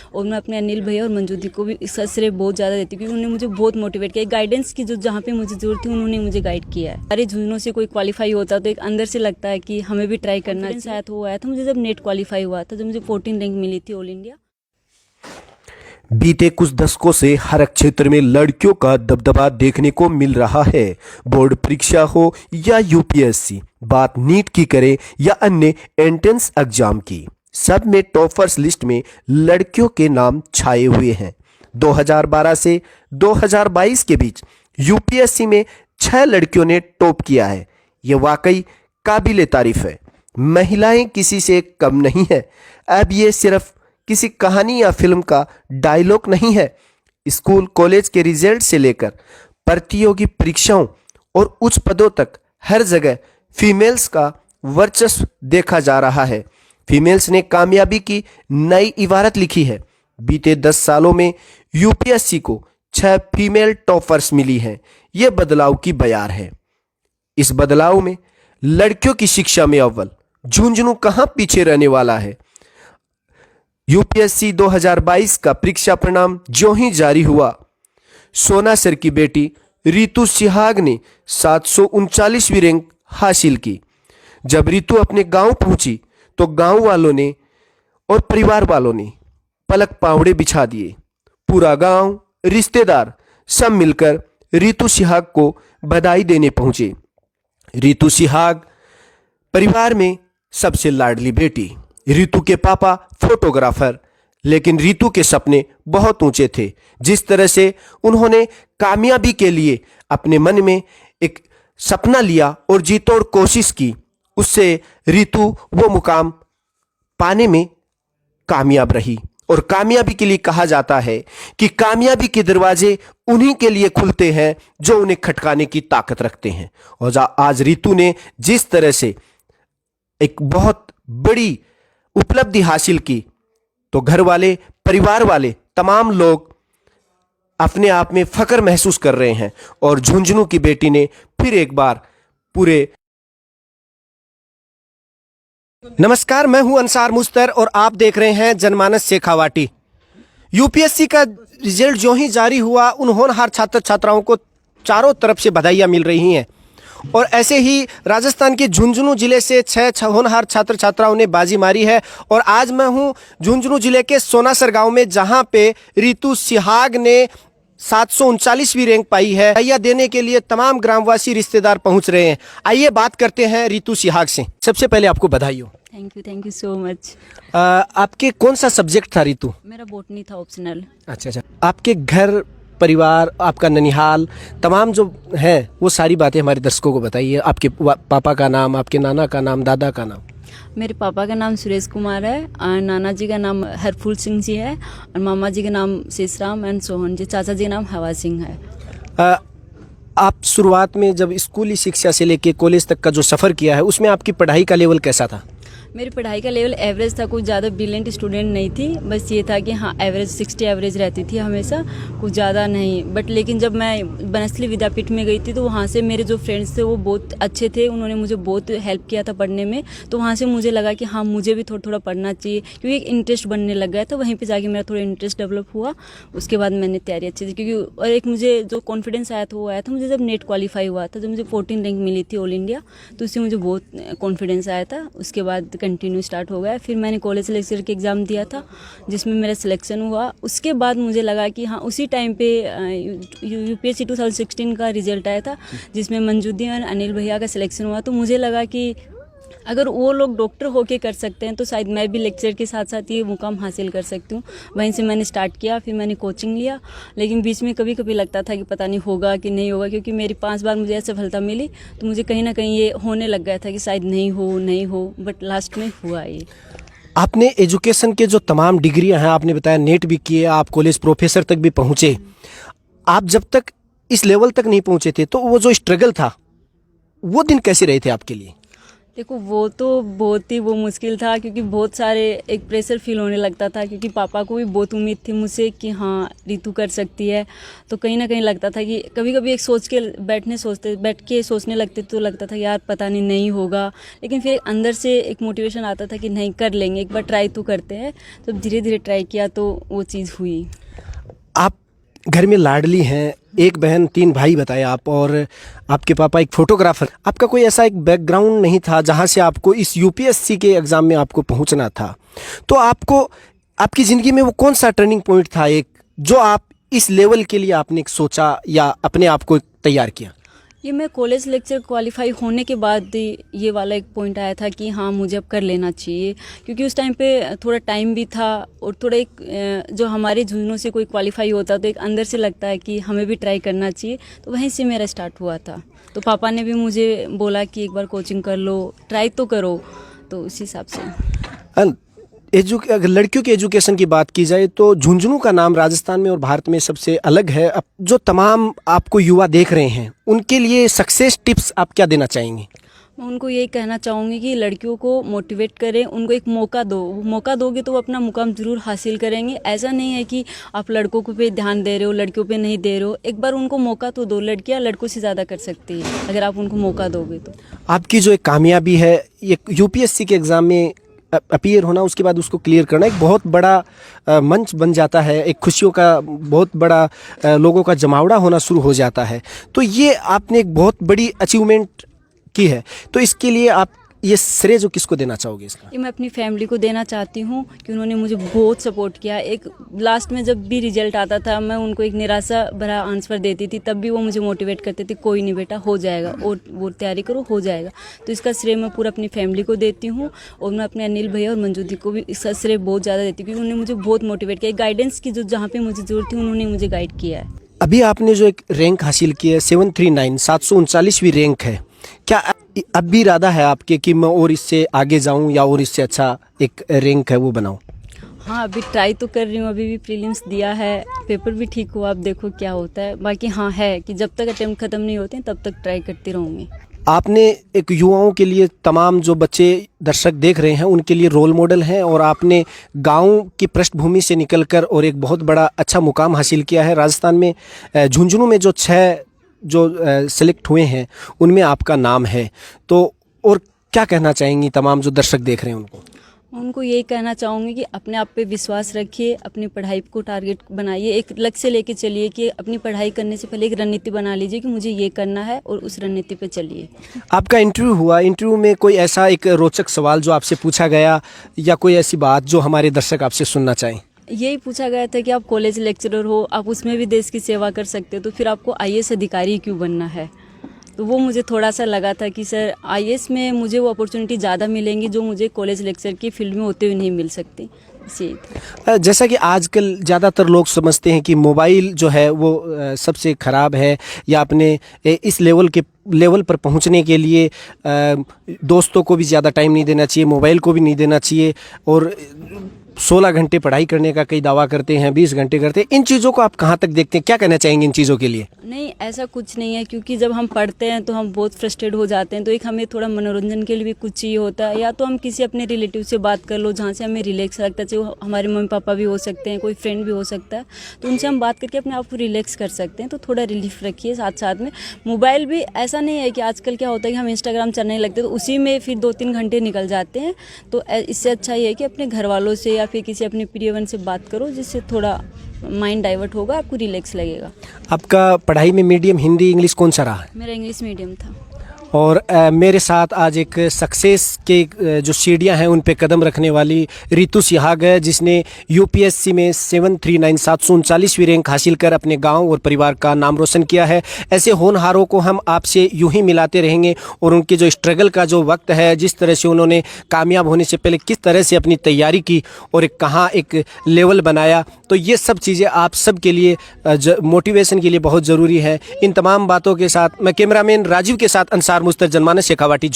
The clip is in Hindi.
और मैं अपने अनिल भैया और मंजू दी को भी इसका श्रेय बहुत ज़्यादा देती हूँ, क्योंकि उन्होंने मुझे बहुत मोटिवेट किया। गाइडेंस की जो जहाँ पे मुझे जरूरत थी उन्होंने मुझे गाइड किया है। सारे झुंझुनों से कोई क्वालिफाई होता तो एक अंदर से लगता है कि हमें भी ट्राई करना चाहिए। आया तो वो आया था मुझे जब नेट क्वालिफाई हुआ था, जब मुझे 14 रैंक मिली थी ऑल इंडिया। बीते कुछ दशकों से हर क्षेत्र में लड़कियों का दबदबा देखने को मिल रहा है। बोर्ड परीक्षा हो या यूपीएससी, बात नीट की करें या अन्य एंट्रेंस एग्जाम की, सब में टॉपर्स लिस्ट में लड़कियों के नाम छाए हुए हैं। 2012 से 2022 के बीच यूपीएससी में 6 लड़कियों ने टॉप किया है। ये वाकई काबिले तारीफ है। महिलाएं किसी से कम नहीं है। अब ये सिर्फ किसी कहानी या फिल्म का डायलॉग नहीं है। स्कूल कॉलेज के रिजल्ट से लेकर प्रतियोगी परीक्षाओं और उच्च पदों तक हर जगह फीमेल्स का वर्चस्व देखा जा रहा है। फीमेल्स ने कामयाबी की नई इबारत लिखी है। बीते 10 सालों में यूपीएससी को 6 फीमेल टॉपर्स मिली हैं। यह बदलाव की बयार है। इस बदलाव में लड़कियों की शिक्षा में अव्वल झुंझुनू कहां पीछे रहने वाला है। यूपीएससी 2022 का परीक्षा परिणाम जो ही जारी हुआ, सोनासर की बेटी रितु सिहाग ने 739वीं रैंक हासिल की। जब रितु अपने गांव पहुंची तो गांव वालों ने और परिवार वालों ने पलक पावड़े बिछा दिए। पूरा गांव, रिश्तेदार सब मिलकर रितु सिहाग को बधाई देने पहुंचे। रितु सिहाग परिवार में सबसे लाडली बेटी। रितु के पापा फोटोग्राफर, लेकिन रितु के सपने बहुत ऊंचे थे। जिस तरह से उन्होंने कामयाबी के लिए अपने मन में एक सपना लिया और जी तोड़ कोशिश की, उससे रितु वो मुकाम पाने में कामयाब रही। और कामयाबी के लिए कहा जाता है कि कामयाबी के दरवाजे उन्हीं के लिए खुलते हैं जो उन्हें खटकाने की ताकत रखते हैं। और आज रितु ने जिस तरह से एक बहुत बड़ी उपलब्धि हासिल की, तो घर वाले, परिवार वाले, तमाम लोग अपने आप में फख्र महसूस कर रहे हैं। और झुंझुनू की बेटी ने फिर एक बार पूरे। नमस्कार, मैं हूं अंसार मुस्तर और आप देख रहे हैं जनमानस शेखावाटी। यूपीएससी का रिजल्ट जो ही जारी हुआ, उन होनहार छात्र छात्राओं को चारों तरफ से बधाइयां मिल रही हैं। और ऐसे ही राजस्थान के झुंझुनू जिले से 6 होनहार छात्र छात्राओं ने बाजी मारी है। और आज मैं हूं झुंझुनू जिले के सोनासर गांव में, जहां पे रितु सिहाग ने 739वीं रैंक पाई है। बधाइयां देने के लिए तमाम ग्रामवासी, रिश्तेदार पहुंच रहे हैं। आइए बात करते हैं रितु सिहाग से। सबसे पहले आपको बधाई हो। Thank you so much. आपके कौन सा सब्जेक्ट था रितु? मेरा बॉटनी था, ऑप्शनल। अच्छा। आपके घर परिवार, आपका ननिहाल, तमाम जो है वो सारी बातें हमारे दर्शकों को बताइए। आपके पापा का नाम, आपके नाना का नाम, दादा का नाम। मेरे पापा का नाम सुरेश कुमार है, और नाना जी का नाम हरफूल सिंह जी है, और मामा जी का नाम शेषराम एंड सोहन जी। चाचा जी का नाम हवा सिंह है। आप शुरुआत में जब स्कूली शिक्षा से लेके कॉलेज तक का जो सफ़र किया है, उसमें आपकी पढ़ाई का लेवल कैसा था? मेरी पढ़ाई का लेवल एवरेज था, कुछ ज़्यादा ब्रिलियंट स्टूडेंट नहीं थी। बस ये था कि हाँ, एवरेज 60 एवरेज रहती थी हमेशा, कुछ ज़्यादा नहीं। बट लेकिन जब मैं बनस्थली विद्यापीठ में गई थी, तो वहाँ से मेरे जो फ्रेंड्स थे वो बहुत अच्छे थे, उन्होंने मुझे बहुत हेल्प किया था पढ़ने में। तो वहाँ से मुझे लगा कि हाँ, मुझे भी थोड़ा थोड़ा पढ़ना चाहिए, क्योंकि एक इंटरेस्ट बनने लग गया था। वहीं पर जाके मेरा थोड़ा इंटरेस्ट डेवलप हुआ। उसके बाद मैंने तैयारी अच्छी थी, क्योंकि और एक मुझे जो कॉन्फिडेंस आया था वो आया था मुझे जब नेट क्वालिफाई हुआ था, जब मुझे 14 रैंक मिली थी ऑल इंडिया, तो उससे मुझे बहुत कॉन्फिडेंस आया था। उसके बाद कंटिन्यू स्टार्ट हो गया। फिर मैंने कॉलेज लेक्चर के एग्ज़ाम दिया था, जिसमें मेरा सिलेक्शन हुआ। उसके बाद मुझे लगा कि हाँ, उसी टाइम पे यूपीएससी 2016 का रिजल्ट आया था, जिसमें मंजूदी और अनिल भैया का सिलेक्शन हुआ। तो मुझे लगा कि अगर वो लोग डॉक्टर होके कर सकते हैं, तो शायद मैं भी लेक्चर के साथ साथ ये मुकाम हासिल कर सकती हूँ। वहीं से मैंने स्टार्ट किया। फिर मैंने कोचिंग लिया, लेकिन बीच में कभी कभी लगता था कि पता नहीं होगा कि नहीं होगा, क्योंकि मेरी 5 बार मुझे असफलता मिली। तो मुझे कहीं ना कहीं ये होने लग गया था कि शायद नहीं हो, बट लास्ट में हुआ ये। आपने एजुकेशन के जो तमाम डिग्रियां हैं, आपने बताया नेट भी किए, आप कॉलेज प्रोफेसर तक भी पहुँचे। आप जब तक इस लेवल तक नहीं पहुँचे थे, तो वो जो स्ट्रगल था, वो दिन कैसे रहे थे आपके लिए? देखो वो तो बहुत ही वो मुश्किल था, क्योंकि बहुत सारे एक प्रेशर फील होने लगता था, क्योंकि पापा को भी बहुत उम्मीद थी मुझसे कि हाँ रितु कर सकती है। तो कहीं ना कहीं लगता था कि कभी कभी एक बैठ के सोचने लगते तो लगता था यार पता नहीं होगा, लेकिन फिर अंदर से एक मोटिवेशन आता था कि नहीं कर लेंगे, एक बार ट्राई तो करते हैं। तो धीरे धीरे ट्राई किया तो वो चीज़ हुई। आप घर में लाडली हैं, एक बहन 3 भाई बताए आप, और आपके पापा एक फोटोग्राफर। आपका कोई ऐसा एक बैकग्राउंड नहीं था जहां से आपको इस यूपीएससी के एग्ज़ाम में आपको पहुंचना था। तो आपको आपकी ज़िंदगी में वो कौन सा टर्निंग पॉइंट था एक, जो आप इस लेवल के लिए आपने एक सोचा या अपने आप को तैयार किया? ये मैं कॉलेज लेक्चर क्वालिफाई होने के बाद ये वाला एक पॉइंट आया था कि हाँ मुझे अब कर लेना चाहिए, क्योंकि उस टाइम पे थोड़ा टाइम भी था और थोड़ा एक जो हमारे झुंझुनों से कोई क्वालिफाई होता तो एक अंदर से लगता है कि हमें भी ट्राई करना चाहिए। तो वहीं से मेरा स्टार्ट हुआ था। तो पापा ने भी मुझे बोला कि एक बार कोचिंग कर लो, ट्राई तो करो, तो उस हिसाब से। अगर लड़कियों की एजुकेशन की बात की जाए तो झुंझुनू का नाम राजस्थान में और भारत में सबसे अलग है। अब जो तमाम आपको युवा देख रहे हैं उनके लिए सक्सेस टिप्स आप क्या देना चाहेंगे? मैं उनको यही कहना चाहूँगी कि लड़कियों को मोटिवेट करें, उनको एक मौका दो। मौका दोगे तो वो अपना मुकाम ज़रूर हासिल करेंगे। ऐसा नहीं है कि आप लड़कों को पे ध्यान दे रहे हो, लड़कियों पे नहीं दे रहे हो। एक बार उनको मौका तो दो। लड़कियां लड़कों से ज़्यादा कर सकती है अगर आप उनको मौका दोगे तो। आपकी जो एक कामयाबी है, एक यूपीएससी के एग्ज़ाम में अपीयर होना, उसके बाद उसको क्लियर करना, एक बहुत बड़ा मंच बन जाता है, एक खुशियों का बहुत बड़ा लोगों का जमावड़ा होना शुरू हो जाता है। तो ये आपने एक बहुत बड़ी अचीवमेंट की है। तो इसके लिए आप ये श्रेय जो किसको देना चाहोगे इसका? ये मैं अपनी फैमिली को देना चाहती हूँ कि उन्होंने मुझे बहुत सपोर्ट किया। एक लास्ट में जब भी रिजल्ट आता था मैं उनको एक निराशा भरा आंसर देती थी, तब भी वो मुझे मोटिवेट करते थे, कोई नहीं बेटा हो जाएगा और वो तैयारी करो हो जाएगा। तो इसका श्रेय मैं पूरा अपनी फैमिली को देती हूँ और मैं अपने अनिल भैया और मंजू दी को भी इसका श्रेय बहुत ज़्यादा देती हूँ, क्योंकि उन्होंने मुझे बहुत मोटिवेट किया। गाइडेंस की जो जहाँ पर मुझे जरूरत थी उन्होंने मुझे गाइड किया है। अभी आपने जो एक रैंक हासिल की है 739, 739वीं रैंक है, क्या अब भी इरादा है आपके कि मैं और इससे आगे जाऊं या और इससे अच्छा एक रैंक है वो बनाऊं? हाँ अभी ट्राई तो कर रही हूँ। अभी भी प्रीलिम्स दिया है, पेपर भी ठीक हुआ, अब देखो क्या होता है। बाकी हाँ है कि जब तक अटेम्प्ट खत्म नहीं होते तब तक ट्राई करती रहूँगी। आपने एक युवाओं के लिए, तमाम जो बच्चे दर्शक देख रहे हैं उनके लिए रोल मॉडल हैं, और आपने गांव की पृष्ठभूमि से निकलकर और एक बहुत बड़ा अच्छा मुकाम हासिल किया है। राजस्थान में झुंझुनू में जो 6 जो सेलेक्ट हुए हैं उनमें आपका नाम है। तो और क्या कहना चाहेंगी तमाम जो दर्शक देख रहे हैं उनको? उनको यही कहना चाहूँगी कि अपने आप पे विश्वास रखिए, अपनी पढ़ाई को टारगेट बनाइए, एक लक्ष्य लेके चलिए कि अपनी पढ़ाई करने से पहले एक रणनीति बना लीजिए कि मुझे ये करना है और उस रणनीति पे चलिए। आपका इंटरव्यू हुआ, इंटरव्यू में कोई ऐसा एक रोचक सवाल जो आपसे पूछा गया या कोई ऐसी बात जो हमारे दर्शक आपसे सुनना चाहें? यही पूछा गया था कि आप कॉलेज लेक्चरर हो, आप उसमें भी देश की सेवा कर सकते हो, तो फिर आपको आईएएस अधिकारी क्यों बनना है? तो वो मुझे थोड़ा सा लगा था कि सर आईएएस में मुझे वो अपॉर्चुनिटी ज़्यादा मिलेंगी जो मुझे कॉलेज लेक्चर की फील्ड में होते हुए नहीं मिल सकती। जैसा कि आजकल ज़्यादातर लोग समझते हैं कि मोबाइल जो है वो सबसे ख़राब है, या अपने इस लेवल पर पहुंचने के लिए दोस्तों को भी ज़्यादा टाइम नहीं देना चाहिए, मोबाइल को भी नहीं देना चाहिए, और 16 घंटे पढ़ाई करने का कई दावा करते हैं, 20 घंटे करते हैं। इन चीज़ों को आप कहाँ तक देखते हैं? क्या कहना चाहेंगे इन चीज़ों के लिए? नहीं ऐसा कुछ नहीं है, क्योंकि जब हम पढ़ते हैं तो हम बहुत फ्रस्ट्रेट हो जाते हैं, तो एक हमें थोड़ा मनोरंजन के लिए भी कुछ चाहिए होता है, या तो हम किसी अपने रिलेटिव से बात कर लो जहाँ से हमें रिलैक्स लगता है। चाहे हमारे मम्मी पापा भी हो सकते हैं, कोई फ्रेंड भी हो सकता है, तो उनसे हम बात करके अपने आप को रिलैक्स कर सकते हैं। तो थोड़ा रिलीफ रखिए। साथ साथ में मोबाइल भी ऐसा नहीं है कि आजकल क्या होता है कि हम इंस्टाग्राम चलने लगते हैं तो उसी में फिर 2-3 घंटे निकल जाते हैं। तो इससे अच्छा ये है कि अपने घर वालों से या फिर किसी अपने प्रियवन से बात करो, जिससे थोड़ा माइंड डाइवर्ट होगा, आपको रिलैक्स लगेगा। आपका पढ़ाई में मीडियम हिंदी इंग्लिश कौन सा रहा है? मेरा इंग्लिश मीडियम था। और मेरे साथ आज एक सक्सेस के जो सीढ़ियां हैं उन पे कदम रखने वाली रितु सिहाग है, जिसने यूपीएससी में 739 739वीं रैंक हासिल कर अपने गांव और परिवार का नाम रोशन किया है। ऐसे होनहारों को हम आपसे यूं ही मिलाते रहेंगे, और उनके जो स्ट्रगल का जो वक्त है, जिस तरह से उन्होंने कामयाब होने से पहले किस तरह से अपनी तैयारी की और कहाँ एक लेवल बनाया, तो ये सब चीज़ें आप सब के लिए मोटिवेशन के लिए बहुत ज़रूरी है। इन तमाम बातों के साथ मैं कैमरामैन राजीव के साथ अंसार मुस्तक जनमानस शेखावाटी।